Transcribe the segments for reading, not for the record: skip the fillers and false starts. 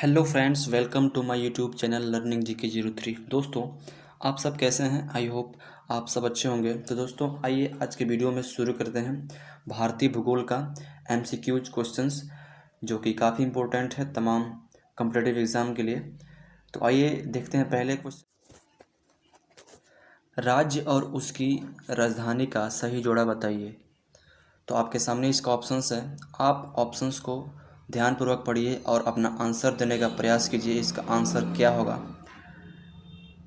Hello friends, welcome to my YouTube channel learning GK03। दोस्तों, आप सब कैसे हैं? आई होप आप सब अच्छे होंगे। तो दोस्तों, आइए आज के वीडियो में शुरू करते हैं भारतीय भूगोल का MCQs क्वेश्चंस, जो कि काफ़ी इम्पोर्टेंट है तमाम कॉम्पिटिटिव एग्ज़ाम के लिए। तो आइए देखते हैं पहले क्वेश्चन। राज्य और उसकी राजधानी का सही जोड़ा बताइए। तो आपके सामने इसका ऑप्शंस है, आप ऑप्शंस को ध्यानपूर्वक पढ़िए और अपना आंसर देने का प्रयास कीजिए। इसका आंसर क्या होगा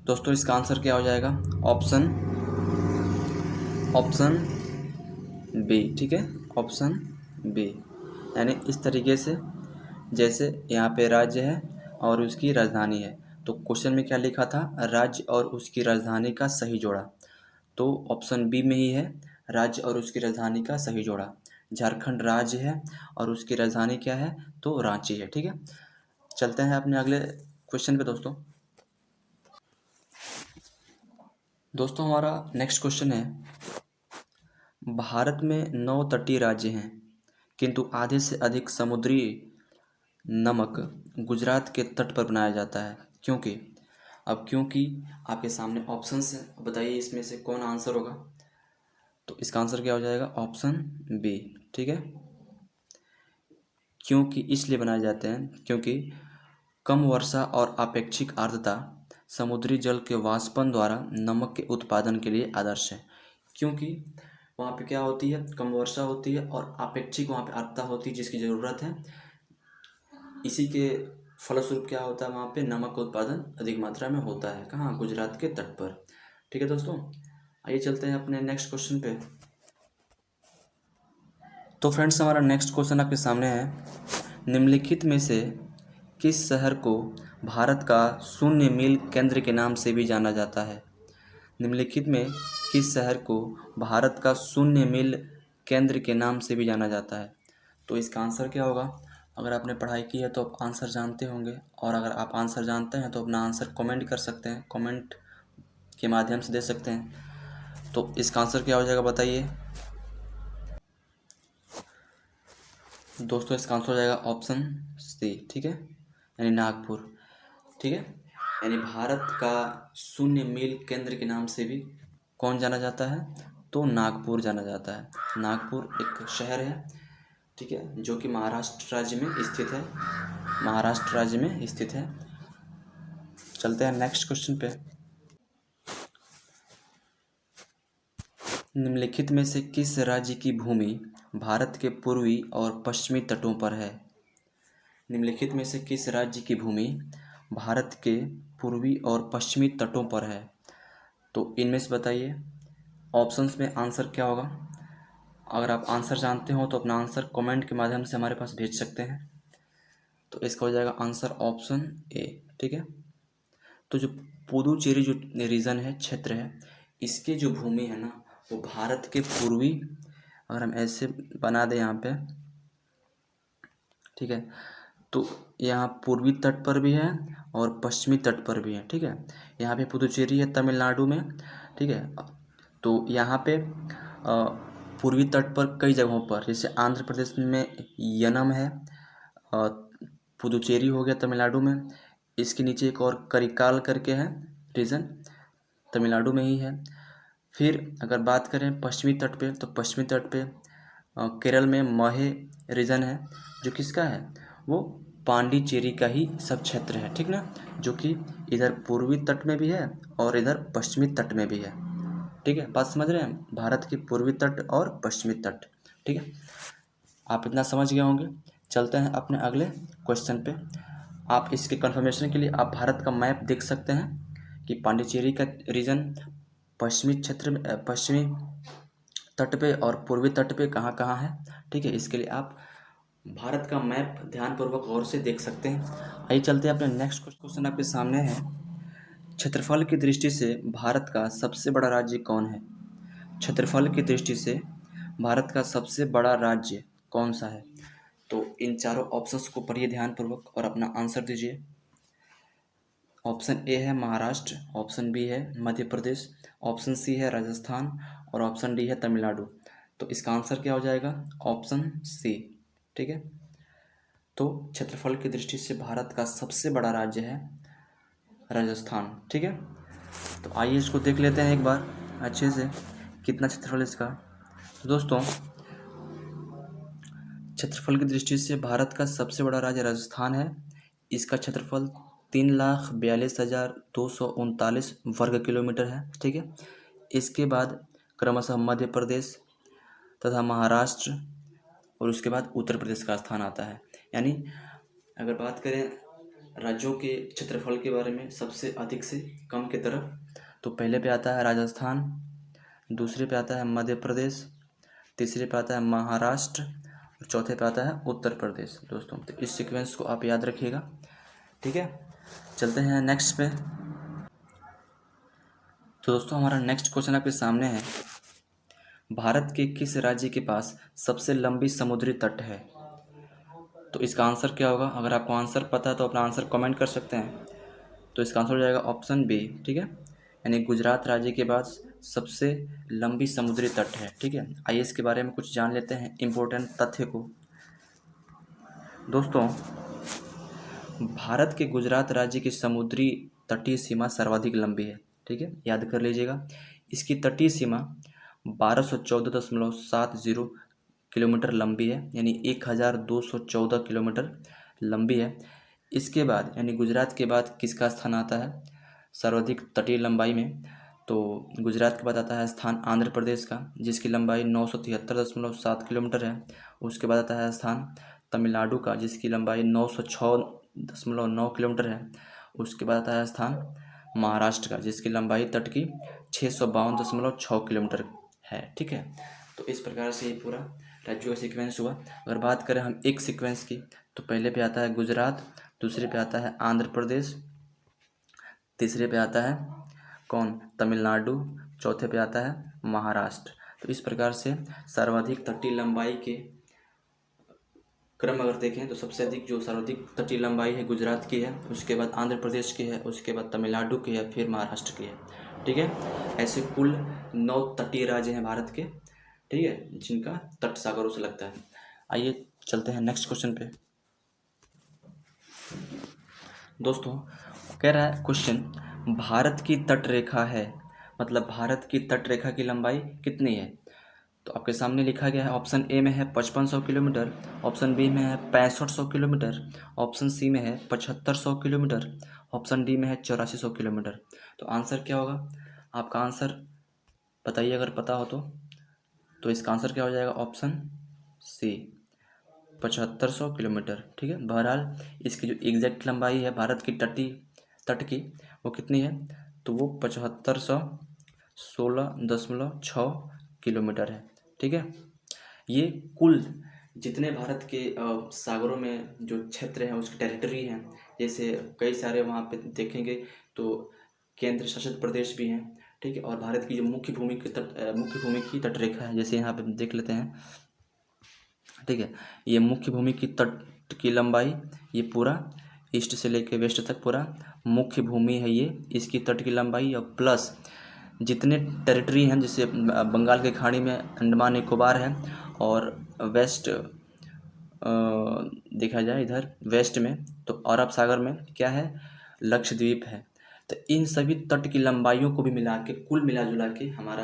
दोस्तों? इसका आंसर क्या हो जाएगा? Option B. ठीक है, ऑप्शन बी। यानी इस तरीके से, जैसे यहाँ पे राज्य है और उसकी राजधानी है, तो क्वेश्चन में क्या लिखा था? राज्य और उसकी राजधानी का सही जोड़ा। तो ऑप्शन बी में ही है, राज्य और उसकी राजधानी का सही जोड़ा। झारखंड राज्य है और उसकी राजधानी क्या है? तो रांची है। ठीक है, चलते हैं अपने अगले क्वेश्चन पे दोस्तों। हमारा नेक्स्ट क्वेश्चन है, भारत में 9 तटीय राज्य हैं, किंतु आधे से अधिक समुद्री नमक गुजरात के तट पर बनाया जाता है, क्योंकि? अब क्योंकि आपके सामने ऑप्शंस है, बताइए इसमें से कौन आंसर होगा? तो इसका आंसर क्या हो जाएगा? Option B. ठीक है, क्योंकि इसलिए बनाए जाते हैं क्योंकि कम वर्षा और अपेक्षित आर्द्रता समुद्री जल के वाष्पन द्वारा नमक के उत्पादन के लिए आदर्श है। क्योंकि वहाँ पे क्या होती है? कम वर्षा होती है और अपेक्षित वहाँ पे आर्द्रता होती है जिसकी ज़रूरत है। इसी के फलस्वरूप क्या होता है? वहाँ पे नमक का उत्पादन अधिक मात्रा में होता है। कहाँ? गुजरात के तट पर। ठीक है दोस्तों, आइए चलते हैं अपने नेक्स्ट क्वेश्चन पे। तो फ्रेंड्स, हमारा नेक्स्ट क्वेश्चन आपके सामने है, निम्नलिखित में से किस शहर को भारत का शून्य मील केंद्र के नाम से भी जाना जाता है? निम्नलिखित में किस शहर को भारत का शून्य मील केंद्र के नाम से भी जाना जाता है? तो इसका आंसर क्या होगा? अगर आपने पढ़ाई की है तो आप आंसर जानते होंगे, और अगर आप आंसर जानते हैं तो अपना आंसर कमेंट कर सकते हैं, कमेंट के माध्यम से दे सकते हैं। तो इसका आंसर क्या हो जाएगा बताइए दोस्तों? इसका आंसर हो जाएगा ऑप्शन सी। ठीक है, यानी नागपुर। ठीक है, यानी भारत का शून्य मील केंद्र के नाम से भी कौन जाना जाता है? तो नागपुर जाना जाता है। नागपुर एक शहर है, ठीक है, जो कि महाराष्ट्र राज्य में स्थित है। महाराष्ट्र राज्य में स्थित है। चलते हैं नेक्स्ट क्वेश्चन पे। निम्नलिखित में से किस राज्य की भूमि भारत के पूर्वी और पश्चिमी तटों पर है? निम्नलिखित में से किस राज्य की भूमि भारत के पूर्वी और पश्चिमी तटों पर है? तो इनमें से बताइए, ऑप्शंस में आंसर क्या होगा? अगर आप आंसर जानते हो तो अपना आंसर कमेंट के माध्यम से हमारे पास भेज सकते हैं। तो इसका हो जाएगा आंसर ऑप्शन ए। ठीक है, तो जो पुदुचेरी जो रीजन है, क्षेत्र है, इसकी जो भूमि है ना, वो भारत के पूर्वी, अगर हम ऐसे बना दें यहाँ पे, ठीक है, तो यहाँ पूर्वी तट पर भी है और पश्चिमी तट पर भी है। ठीक है, यहाँ पे पुदुचेरी है तमिलनाडु में। ठीक है, तो यहाँ पे पूर्वी तट पर कई जगहों पर, जैसे आंध्र प्रदेश में यनम है, पुदुचेरी हो गया तमिलनाडु में, इसके नीचे एक और करिकाल करके है रीजन, तमिलनाडु में ही है। फिर अगर बात करें पश्चिमी तट पे, तो पश्चिमी तट पे केरल में महे रीजन है, जो किसका है? वो पांडिचेरी का ही सब क्षेत्र है। ठीक ना, जो कि इधर पूर्वी तट में भी है और इधर पश्चिमी तट में भी है। ठीक है, बात समझ रहे हैं? भारत के पूर्वी तट और पश्चिमी तट। ठीक है, आप इतना समझ गए होंगे। चलते हैं अपने अगले क्वेश्चन पे। आप इसके कंफर्मेशन के लिए आप भारत का मैप देख सकते हैं कि पांडिचेरी का रीजन पश्चिमी क्षेत्र में, पश्चिमी तट पे और पूर्वी तट पे कहाँ कहाँ है। ठीक है, इसके लिए आप भारत का मैप ध्यानपूर्वक गौर से देख सकते हैं। आइए चलते हैं अपने नेक्स्ट क्वेश्चन आपके सामने है, क्षेत्रफल की दृष्टि से भारत का सबसे बड़ा राज्य कौन है? क्षेत्रफल की दृष्टि से भारत का सबसे बड़ा राज्य कौन सा है? तो इन चारों ऑप्शंस को पढ़िए ध्यानपूर्वक और अपना आंसर दीजिए। ऑप्शन ए है महाराष्ट्र, ऑप्शन बी है मध्य प्रदेश, ऑप्शन सी है राजस्थान और ऑप्शन डी है तमिलनाडु। तो इसका आंसर क्या हो जाएगा? Option C. ठीक है, तो क्षेत्रफल की दृष्टि से भारत का सबसे बड़ा राज्य है राजस्थान। ठीक है, तो आइए इसको देख लेते हैं एक बार अच्छे से, कितना क्षेत्रफल इसका। तो दोस्तों, क्षेत्रफल की दृष्टि से भारत का सबसे बड़ा राज्य राजस्थान है। इसका क्षेत्रफल 3,42,239 वर्ग किलोमीटर है। ठीक है, इसके बाद क्रमशः मध्य प्रदेश तथा महाराष्ट्र और उसके बाद उत्तर प्रदेश का स्थान आता है। यानी अगर बात करें राज्यों के क्षेत्रफल के बारे में सबसे अधिक से कम की तरफ, तो पहले पे आता है राजस्थान, दूसरे पे आता है मध्य प्रदेश, तीसरे पे आता है महाराष्ट्र और चौथे पे आता है उत्तर प्रदेश। दोस्तों, तो इस सीक्वेंस को आप याद रखिएगा। ठीक है, चलते हैं नेक्स्ट पे। तो दोस्तों, हमारा नेक्स्ट क्वेश्चन आपके सामने है, भारत के किस राज्य के पास सबसे लंबी समुद्री तट है? तो इसका आंसर क्या होगा? अगर आपको आंसर पता है तो अपना आंसर कमेंट कर सकते हैं। तो इसका आंसर हो जाएगा ऑप्शन बी। ठीक है, यानी गुजरात राज्य के बाद सबसे लंबी समुद्री तट है। ठीक है, आइए इसके बारे में कुछ जान लेते हैं इम्पोर्टेंट तथ्य को। दोस्तों, भारत के गुजरात राज्य की समुद्री तटीय सीमा सर्वाधिक लंबी है। ठीक है, याद कर लीजिएगा। इसकी तटीय सीमा 1214.70 किलोमीटर लंबी है, यानी 1214 किलोमीटर लंबी है। इसके बाद यानी गुजरात के बाद किसका स्थान आता है सर्वाधिक तटीय लंबाई में? तो गुजरात के बाद आता है स्थान आंध्र प्रदेश का, जिसकी लंबाई 973.7 किलोमीटर है। उसके बाद आता है स्थान तमिलनाडु का, जिसकी लंबाई 906.9 किलोमीटर है। उसके बाद आता है स्थान महाराष्ट्र का, जिसकी लंबाई तट की 652.6 किलोमीटर है। ठीक है, तो इस प्रकार से ये पूरा राज्यों का सीक्वेंस हुआ। अगर बात करें हम एक सीक्वेंस की, तो पहले पे आता है गुजरात, दूसरे पे आता है आंध्र प्रदेश, तीसरे पे आता है कौन? तमिलनाडु, चौथे पे आता है महाराष्ट्र। तो इस प्रकार से सर्वाधिक तटीय लंबाई के क्रम अगर देखें तो सबसे अधिक जो सर्वाधिक तटीय लंबाई है गुजरात की है, उसके बाद आंध्र प्रदेश की है, उसके बाद तमिलनाडु की है, फिर महाराष्ट्र की है। ठीक है, ऐसे कुल 9 तटीय राज्य हैं भारत के। ठीक है, जिनका तट सागरों से लगता है। आइए चलते हैं नेक्स्ट क्वेश्चन पे। दोस्तों, कह रहा है क्वेश्चन, भारत की तट रेखा है, मतलब भारत की तट रेखा की लंबाई कितनी है? तो आपके सामने लिखा गया है, ऑप्शन ए में है 5500 किलोमीटर, ऑप्शन बी में है 6500 किलोमीटर, ऑप्शन सी में है 7500 किलोमीटर, ऑप्शन डी में है 8400 किलोमीटर। तो आंसर क्या होगा? आपका आंसर बताइए अगर पता हो तो इसका आंसर क्या हो जाएगा? Option C 7500 kilometre. ठीक है, बहरहाल इसकी जो एग्जैक्ट लंबाई है भारत की तट की वो कितनी है? तो वो 7516.6 किलोमीटर है। ठीक है, ये कुल जितने भारत के सागरों में जो क्षेत्र हैं उसकी टेरिटरी हैं, जैसे कई सारे वहाँ पे देखेंगे तो केंद्र शासित प्रदेश भी हैं। ठीक है, और भारत की जो मुख्य भूमि की तटरेखा है, जैसे यहाँ पे देख लेते हैं। ठीक है, ये मुख्य भूमि की तट की लंबाई, ये पूरा ईस्ट से लेकर वेस्ट तक पूरा मुख्य भूमि है ये, इसकी तट की लंबाई, और प्लस जितने टेरिटरी हैं, जैसे बंगाल की खाड़ी में अंडमान निकोबार है, और वेस्ट देखा जाए इधर वेस्ट में तो अरब सागर में क्या है? लक्षद्वीप है। तो इन सभी तट की लंबाइयों को भी मिला के कुल मिला जुला के हमारा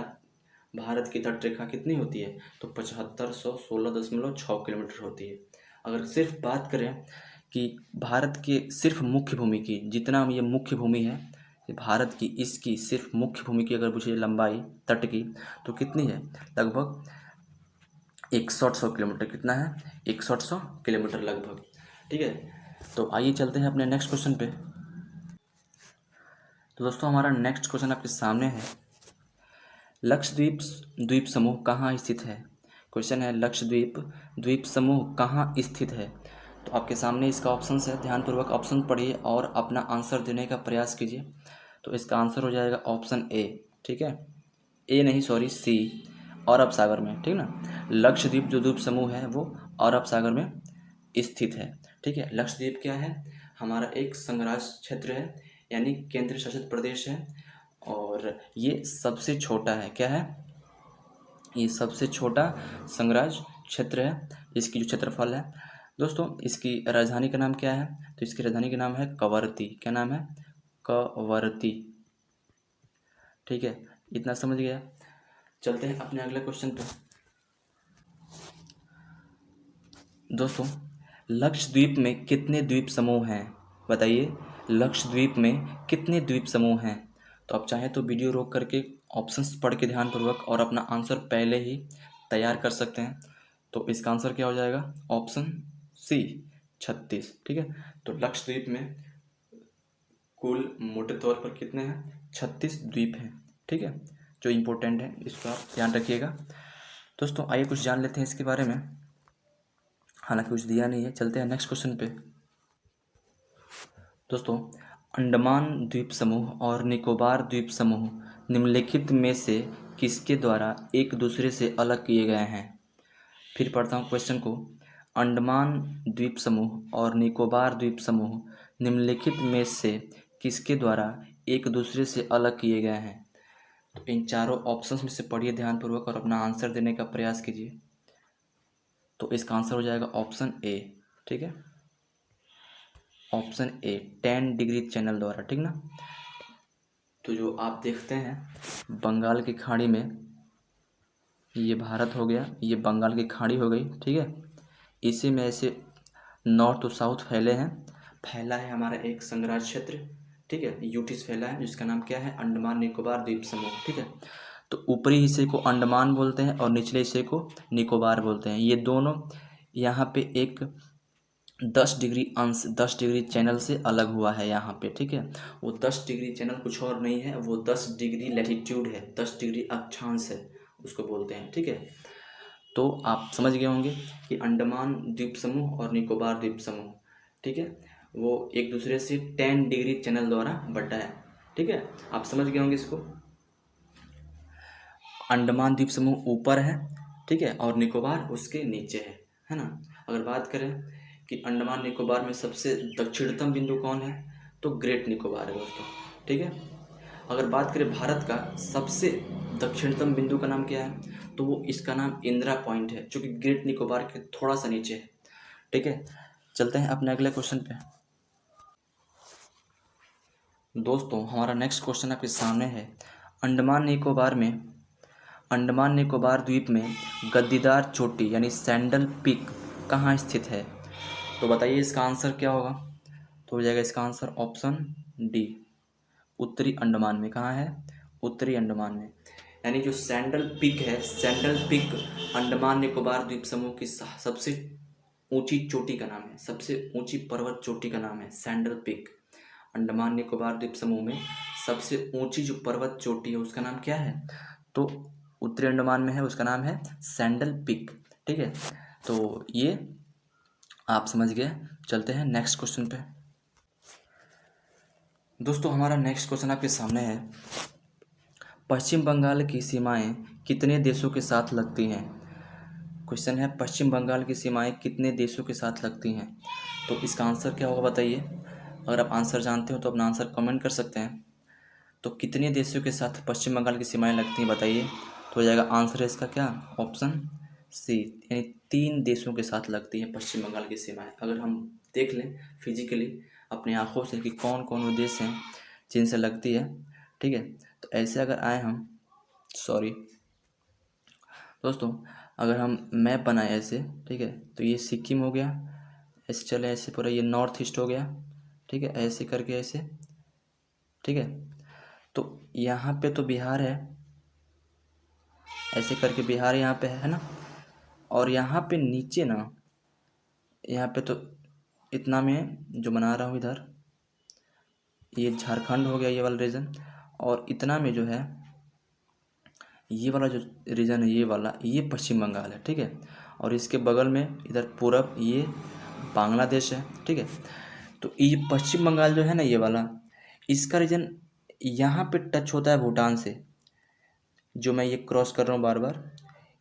भारत की तट रेखा कितनी होती है? तो 7516.6 किलोमीटर होती है। अगर सिर्फ बात करें कि भारत के सिर्फ मुख्य भूमि की, जितना ये मुख्य भूमि है भारत की, इसकी सिर्फ मुख्य भूमि की अगर पूछे लंबाई तट की, तो कितनी है? लगभग 6100 किलोमीटर। कितना है? 6100 किलोमीटर लगभग। ठीक है, तो आइए चलते हैं अपने नेक्स्ट क्वेश्चन पे। तो दोस्तों, हमारा नेक्स्ट क्वेश्चन आपके सामने है, लक्षद्वीप द्वीप समूह कहाँ स्थित है? क्वेश्चन है, लक्षद्वीप द्वीप समूह कहाँ स्थित है? तो आपके सामने इसका ऑप्शन है, ध्यानपूर्वक ऑप्शन पढ़िए और अपना आंसर देने का प्रयास कीजिए। तो इसका आंसर हो जाएगा ऑप्शन ए। ठीक है, ए नहीं सॉरी सी, अरब सागर में। ठीक ना, लक्षद्वीप जो द्वीप समूह है वो अरब सागर में स्थित है। ठीक है, लक्षद्वीप क्या है? हमारा एक संघराज्य क्षेत्र है, यानी केंद्र शासित प्रदेश है, और ये सबसे छोटा है। क्या है? ये सबसे छोटा संघराज्य क्षेत्र है। इसकी जो क्षेत्रफल है दोस्तों इसकी राजधानी का नाम क्या है? तो इसकी राजधानी का नाम है कवरत्ती। क्या नाम है? कवरत्ती। ठीक है, इतना समझ गया। चलते हैं अपने अगले क्वेश्चन पे। दोस्तों लक्षद्वीप में कितने द्वीप समूह हैं? बताइए, लक्षद्वीप में कितने द्वीप समूह हैं? तो आप चाहें तो वीडियो रोक करके ऑप्शंस पढ़ के ध्यानपूर्वक और अपना आंसर पहले ही तैयार कर सकते हैं। तो इसका आंसर क्या हो जाएगा? Option C 36। ठीक है, तो लक्षद्वीप में कुल मोटे तौर पर कितने हैं? 36 द्वीप हैं। ठीक है, जो इम्पोर्टेंट है इसको आप ध्यान रखिएगा। दोस्तों आइए कुछ जान लेते हैं इसके बारे में, हालांकि कुछ दिया नहीं है। चलते हैं नेक्स्ट क्वेश्चन पे। दोस्तों अंडमान द्वीप समूह और निकोबार द्वीप समूह निम्नलिखित में से किसके द्वारा एक दूसरे से अलग किए गए हैं? फिर पढ़ता हूँ क्वेश्चन को। अंडमान द्वीप समूह और निकोबार द्वीप समूह निम्नलिखित में से किसके द्वारा एक दूसरे से अलग किए गए हैं? तो इन चारों ऑप्शंस में से पढ़िए ध्यानपूर्वक और अपना आंसर देने का प्रयास कीजिए। तो इसका आंसर हो जाएगा ऑप्शन ए। ठीक है, ऑप्शन ए 10 डिग्री चैनल द्वारा। ठीक ना, तो जो आप देखते हैं बंगाल की खाड़ी में, ये भारत हो गया, ये बंगाल की खाड़ी हो गई। ठीक है, इसी में ऐसे नॉर्थ टू साउथ फैले हैं, फैला है हमारा एक संघराज क्षेत्र। ठीक है, यूटीज फैला है जिसका नाम क्या है? अंडमान निकोबार द्वीप समूह। ठीक है, तो ऊपरी हिस्से को अंडमान बोलते हैं और निचले हिस्से को निकोबार बोलते हैं। ये दोनों यहाँ पे एक 10 डिग्री अंश 10 डिग्री चैनल से अलग हुआ है यहाँ पे। ठीक है, वो 10 डिग्री चैनल कुछ और नहीं है, वो 10 डिग्री लैटिट्यूड है, 10 डिग्री अक्षांश है, उसको बोलते हैं। ठीक है, तो आप समझ गए होंगे कि अंडमान द्वीप समूह और निकोबार द्वीप समूह, ठीक है, वो एक दूसरे से 10 डिग्री चैनल द्वारा बटा है। ठीक है, आप समझ गए होंगे इसको। अंडमान द्वीप समूह ऊपर है, ठीक है, और निकोबार उसके नीचे है ना। अगर बात करें कि अंडमान निकोबार में सबसे दक्षिणतम बिंदु कौन है, तो ग्रेट निकोबार है दोस्तों। ठीक है, अगर बात करें भारत का सबसे दक्षिणतम बिंदु का नाम क्या है, तो वो इसका नाम इंदिरा पॉइंट है, जो कि ग्रेट निकोबार के थोड़ा सा नीचे है। ठीक है, चलते हैं अपने अगले क्वेश्चन पे। दोस्तों हमारा नेक्स्ट क्वेश्चन आपके सामने है। अंडमान निकोबार में अंडमान निकोबार द्वीप में गद्दीदार चोटी यानी सैंडल पीक कहाँ स्थित है? तो बताइए इसका आंसर क्या होगा? तो हो जाएगा इसका आंसर ऑप्शन डी, उत्तरी अंडमान में। कहाँ है? उत्तरी अंडमान में। यानी जो सैंडल पीक है, सैंडल पीक अंडमान निकोबार द्वीप समूह की सबसे ऊंची चोटी का नाम है, सबसे ऊंची पर्वत चोटी का नाम है सैंडल पीक। अंडमान निकोबार द्वीप समूह में सबसे ऊंची जो पर्वत चोटी है उसका नाम क्या है? तो उत्तरी अंडमान में है, उसका नाम है सैंडल पीक। ठीक है, तो ये आप समझ गए। चलते हैं नेक्स्ट क्वेश्चन पे। दोस्तों हमारा नेक्स्ट क्वेश्चन आपके सामने है। पश्चिम बंगाल की सीमाएं कितने देशों के साथ लगती हैं? क्वेश्चन है पश्चिम बंगाल की सीमाएं कितने देशों के साथ लगती हैं? तो इसका आंसर क्या होगा बताइए। अगर आप आंसर जानते हो तो अपना आंसर कमेंट कर सकते हैं। तो कितने देशों के साथ पश्चिम बंगाल की सीमाएं लगती हैं बताइए। तो हो जाएगा आंसर है इसका क्या? ऑप्शन सी, यानी 3 देशों के साथ लगती हैं पश्चिम बंगाल की सीमाएं। अगर हम देख लें फिजिकली अपनी आंखों से कि कौन कौन वो देश हैं जिनसे लगती है। ठीक है, तो ऐसे अगर आए हम, सॉरी दोस्तों, अगर हम मैप बनाए ऐसे, ठीक है, तो ये सिक्किम हो गया, ऐसे चले ऐसे पूरा ये नॉर्थ ईस्ट हो गया। ठीक है, ऐसे करके ऐसे। ठीक है, तो यहाँ पे तो बिहार है, ऐसे करके बिहार यहाँ पे है ना। और यहाँ पे नीचे ना, यहाँ पे तो इतना में जो बना रहा हूँ इधर, ये झारखंड हो गया ये वाला रीजन। और इतना में जो है ये वाला जो रीजन है, ये वाला, ये पश्चिम बंगाल है। ठीक है, और इसके बगल में इधर पूरब ये बांग्लादेश है। ठीक है, तो ये पश्चिम बंगाल जो है ना ये वाला, इसका रीजन यहाँ पे टच होता है भूटान से, जो मैं ये क्रॉस कर रहा हूँ बार बार,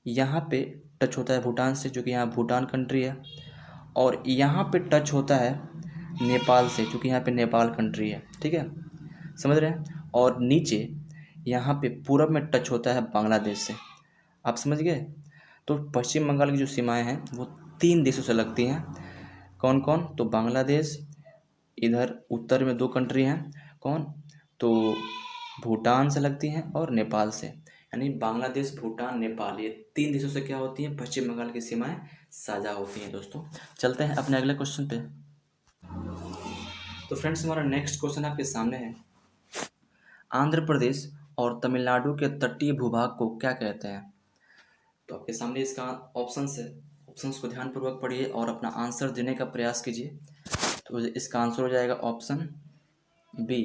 यहाँ पे टच होता है भूटान से, जो कि यहाँ भूटान कंट्री है। और यहाँ पे टच होता है नेपाल से, क्योंकि यहाँ पे नेपाल कंट्री है। ठीक है, समझ रहे हैं। और नीचे यहाँ पे पूरब में टच होता है बांग्लादेश से। आप समझ गए। तो पश्चिम बंगाल की जो सीमाएं हैं वो 3 देशों से लगती हैं, कौन कौन, तो बांग्लादेश, इधर उत्तर में 2 कंट्री हैं, कौन, तो भूटान से लगती हैं और नेपाल से, यानी बांग्लादेश, भूटान, नेपाल, ये 3 देशों से क्या होती हैं, पश्चिम बंगाल की सीमाएं साझा होती हैं। दोस्तों चलते हैं अपने अगले क्वेश्चन पे। तो फ्रेंड्स हमारा नेक्स्ट क्वेश्चन आपके सामने है, आंध्र प्रदेश और तमिलनाडु के तटीय भूभाग को क्या कहते हैं। तो आपके सामने इसका ऑप्शंस है, ऑप्शंस को ध्यानपूर्वक पढ़िए और अपना आंसर देने का प्रयास कीजिए। तो इसका आंसर हो जाएगा ऑप्शन बी,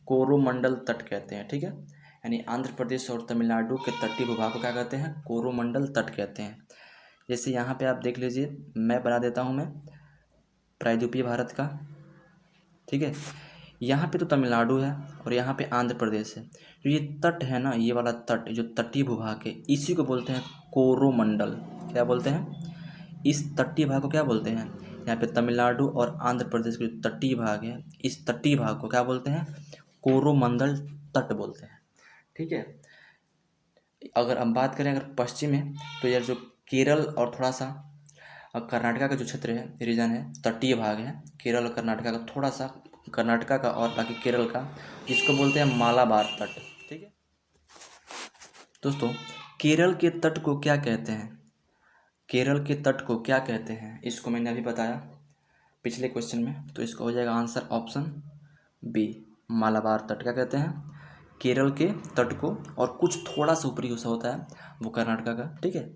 कोरोमंडल तट कहते हैं। ठीक है, यानी आंध्र प्रदेश और तमिलनाडु के तटीय भूभाग को क्या कहते हैं, कोरोमंडल तट कहते हैं। जैसे यहाँ पे आप देख लीजिए, मैं बना देता हूँ मैं प्रायद्वीपीय भारत का। ठीक है, यहाँ पे तो तमिलनाडु है और यहाँ पे आंध्र प्रदेश है। जो ये तट है ना, ये वाला तट जो तटीय भूभाग है, इसी को बोलते हैं कोरोमंडल। क्या बोलते हैं, इस तटीय भाग को क्या बोलते हैं, यहाँ पे तमिलनाडु और आंध्र प्रदेश के जो तटीय भाग है, इस तटीय भाग को क्या बोलते हैं, कोरोमंडल तट बोलते हैं। ठीक है, अगर हम बात करें अगर पश्चिम में, तो यार जो केरल और थोड़ा सा कर्नाटका का जो क्षेत्र है, रीजन है, तटीय भाग है, केरल और कर्नाटका का थोड़ा सा, कर्नाटका का और बाकी केरल का, जिसको बोलते हैं मालाबार तट। ठीक है दोस्तों, केरल के तट को क्या कहते हैं, केरल के तट को क्या कहते हैं, इसको मैंने अभी बताया पिछले क्वेश्चन में। तो इसको हो जाएगा आंसर ऑप्शन बी, मालाबार तट। क्या कहते हैं, केरल के तट को, और कुछ थोड़ा सा ऊपरी हिस्सा होता है वो कर्नाटका का। ठीक है,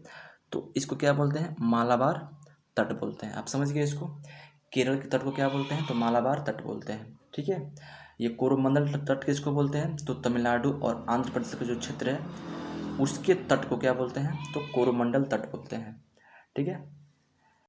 तो इसको क्या बोलते हैं, मालाबार तट बोलते हैं। आप समझ गए इसको, केरल के तट को क्या बोलते हैं, तो मालाबार तट बोलते हैं। ठीक है, ये कोरोमंडल तट किसको बोलते हैं, तो तमिलनाडु और आंध्र प्रदेश का जो क्षेत्र है उसके तट को क्या बोलते हैं, तो कोरोमंडल तट बोलते हैं। ठीक है,